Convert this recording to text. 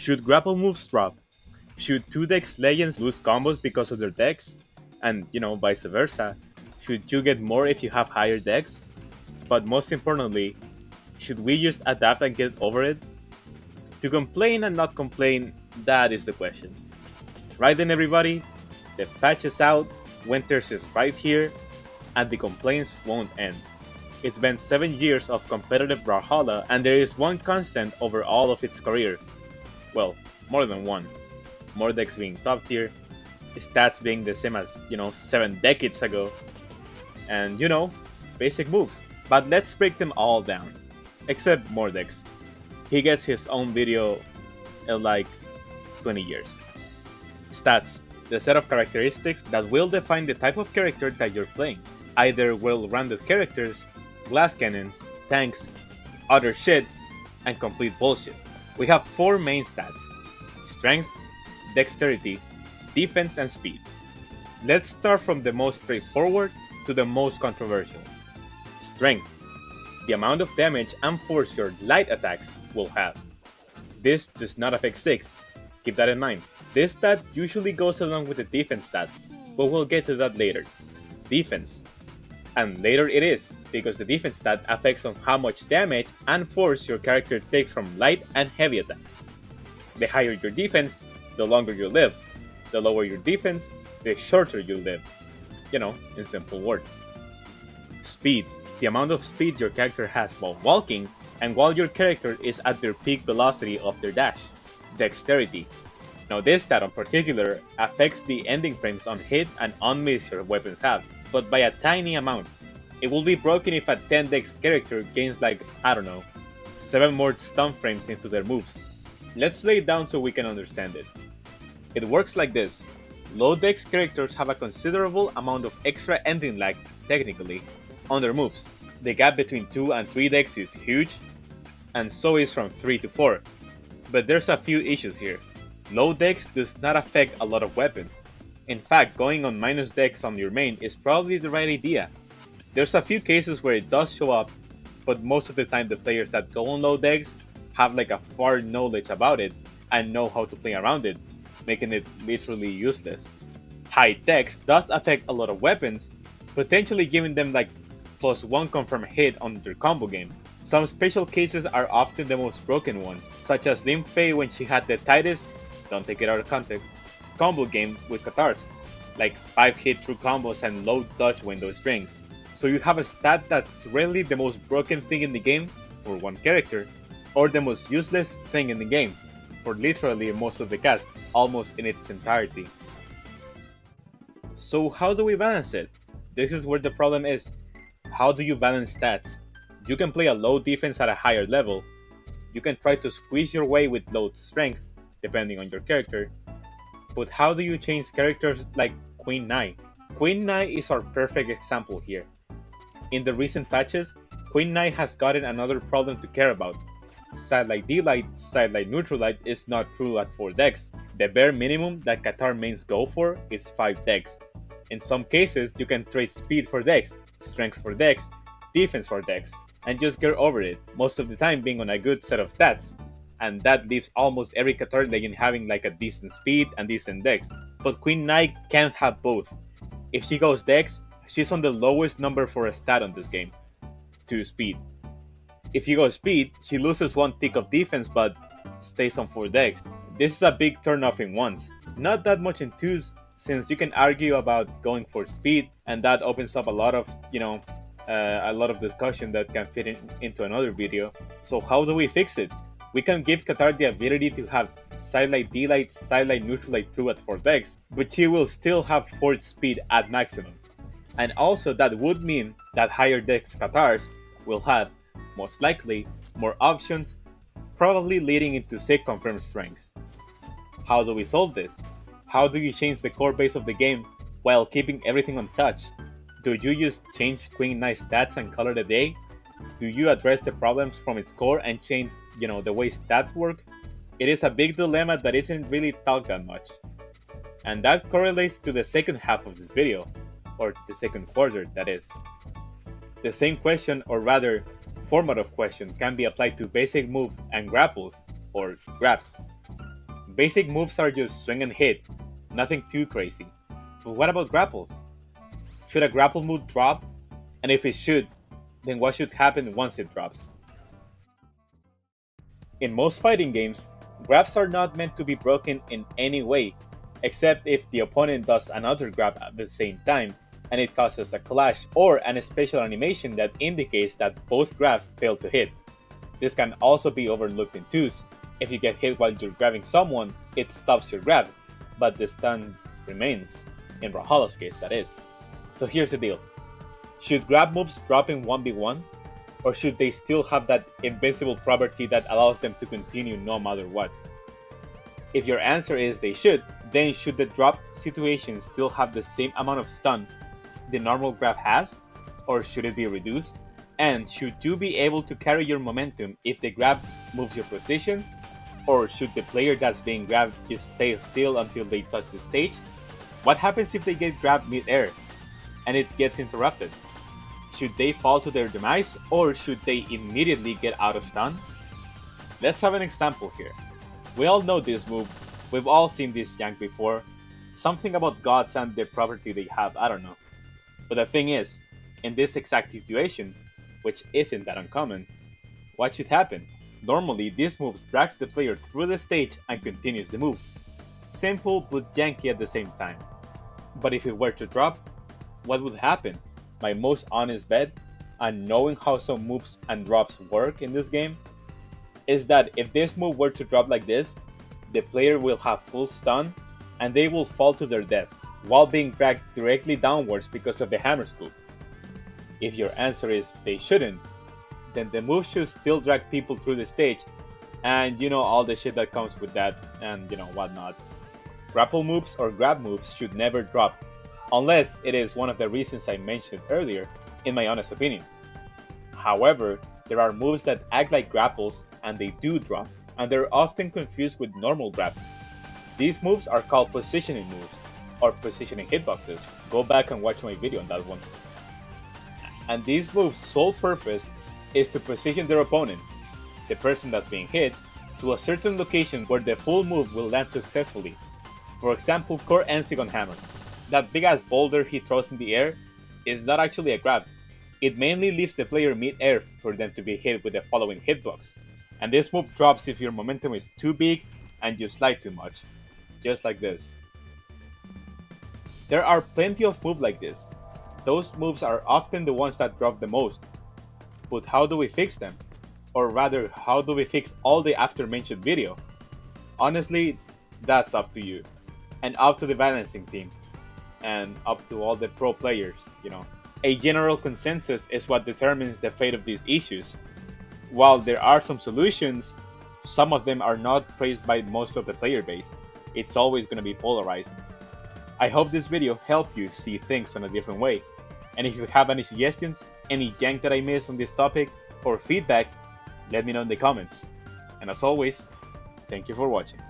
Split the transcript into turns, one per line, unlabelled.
Should grapple moves drop? Should 2-dex legends lose combos because of their decks? And, vice versa. Should you get more if you have higher decks? But most importantly, should we just adapt and get over it? To complain and not complain, that is the question. Right then, everybody, the patch is out, Winter's is right here, and the complaints won't end. It's been 7 years of competitive Brawlhalla, and there is one constant over all of its career. Well, more than one. More decks being top tier, stats being the same as, 7 decades ago, and, basic moves. But let's break them all down. Except Mordex. He gets his own video in like 20 years. Stats. The set of characteristics that will define the type of character that you're playing. Either well-rounded characters, glass cannons, tanks, other shit, and complete bullshit. We have 4 main stats. Strength, dexterity, defense, and speed. Let's start from the most straightforward to the most controversial. Strength. The amount of damage and force your light attacks will have. This does not affect 6, keep that in mind. This stat usually goes along with the defense stat, but we'll get to that later. Defense. And later it is, because the defense stat affects on how much damage and force your character takes from light and heavy attacks. The higher your defense, the longer you live. The lower your defense, the shorter you live. In simple words. Speed. The amount of speed your character has while walking and while your character is at their peak velocity of their dash. Dexterity. Now this stat in particular affects the ending frames on hit and on miss your weapons have, but by a tiny amount. It will be broken if a 10 dex character gains 7 more stun frames into their moves. Let's lay it down so we can understand it. It works like this. Low dex characters have a considerable amount of extra ending lag, technically, on their moves. The gap between 2 and 3 decks is huge, and so is from 3 to 4. But there's a few issues here. Low dex does not affect a lot of weapons. In fact, going on minus dex on your main is probably the right idea. There's a few cases where it does show up, but most of the time the players that go on low dex have a far knowledge about it and know how to play around it, making it literally useless. High dex does affect a lot of weapons, potentially giving them +1 confirmed hit on their combo game. Some special cases are often the most broken ones, such as Lim Fei when she had the tightest, don't take it out of context, combo game with Katars, 5 hit through combos and low dodge window strings. So you have a stat that's really the most broken thing in the game for one character, or the most useless thing in the game for literally most of the cast, almost in its entirety. So how do we balance it? This is where the problem is. How do you balance stats? You can play a low defense at a higher level. You can try to squeeze your way with low strength, depending on your character. But how do you change characters like Queen Nai? Queen Nai is our perfect example here. In the recent patches, Queen Nai has gotten another problem to care about. Sidelight D-Light, Sidelight Neutral Light is not true at 4 decks. The bare minimum that Qatar mains go for is 5 decks. In some cases, you can trade speed for decks, strength for decks, defense for decks, and just get over it, most of the time being on a good set of stats. And that leaves almost every Qatar legend having a decent speed and decent decks. But Queen Nai can't have both. If she goes decks, she's on the lowest number for a stat on this game, 2 speed. If you go speed, she loses 1 tick of defense but stays on 4 decks. This is a big turnoff in 1s, not that much in 2s, since you can argue about going for speed, and that opens up a lot of, a lot of discussion that can fit into another video. So how do we fix it? We can give Qatar the ability to have Sidelight D-Light, Sidelight Neutral Light True at 4 decks, but she will still have 4th speed at maximum. And also that would mean that higher decks Qatars will have, most likely, more options, probably leading into 6 confirmed strengths. How do we solve this? How do you change the core base of the game while keeping everything untouched? Do you just change Queen Nai's stats and call it a day? Do you address the problems from its core and change, the way stats work? It is a big dilemma that isn't really talked that much. And that correlates to the second half of this video, or the second quarter, that is. The same question, or rather, format of question can be applied to basic move and grapples, or grabs. Basic moves are just swing and hit, nothing too crazy. But what about grapples? Should a grapple move drop? And if it should, then what should happen once it drops? In most fighting games, grabs are not meant to be broken in any way, except if the opponent does another grab at the same time and it causes a clash or an special animation that indicates that both grabs fail to hit. This can also be overlooked in twos. If you get hit while you're grabbing someone, it stops your grab, but the stun remains, in Brawlhalla's case that is. So here's the deal. Should grab moves drop in 1v1? Or should they still have that invincible property that allows them to continue no matter what? If your answer is they should, then should the drop situation still have the same amount of stun the normal grab has? Or should it be reduced? And should you be able to carry your momentum if the grab moves your position? Or should the player that's being grabbed just stay still until they touch the stage? What happens if they get grabbed mid-air and it gets interrupted? Should they fall to their demise, or should they immediately get out of stun? Let's have an example here. We all know this move, we've all seen this jank before. Something about gods and the property they have, I don't know. But the thing is, in this exact situation, which isn't that uncommon, what should happen? Normally, this move drags the player through the stage and continues the move. Simple but janky at the same time. But if it were to drop, what would happen? My most honest bet, and knowing how some moves and drops work in this game, is that if this move were to drop like this, the player will have full stun and they will fall to their death while being dragged directly downwards because of the hammer scoop. If your answer is they shouldn't, then the move should still drag people through the stage, and you know all the shit that comes with that and you know whatnot. Grapple moves or grab moves should never drop, unless it is one of the reasons I mentioned earlier, in my honest opinion. However, there are moves that act like grapples and they do drop, and they're often confused with normal grabs. These moves are called positioning moves, or positioning hitboxes. Go back and watch my video on that one. And these moves' sole purpose is to position their opponent, the person that's being hit, to a certain location where the full move will land successfully. For example, Core Ensigon Hammer. That big ass boulder he throws in the air is not actually a grab. It mainly leaves the player mid-air for them to be hit with the following hitbox. And this move drops if your momentum is too big and you slide too much. Just like this. There are plenty of moves like this. Those moves are often the ones that drop the most. But how do we fix them? Or rather, how do we fix all the after mentioned video? Honestly, that's up to you. And up to the balancing team. And up to all the pro players, you know. A general consensus is what determines the fate of these issues. While there are some solutions, some of them are not praised by most of the player base. It's always going to be polarized. I hope this video helped you see things in a different way. And if you have any suggestions, any jank that I missed on this topic, or feedback, let me know in the comments. And as always, thank you for watching.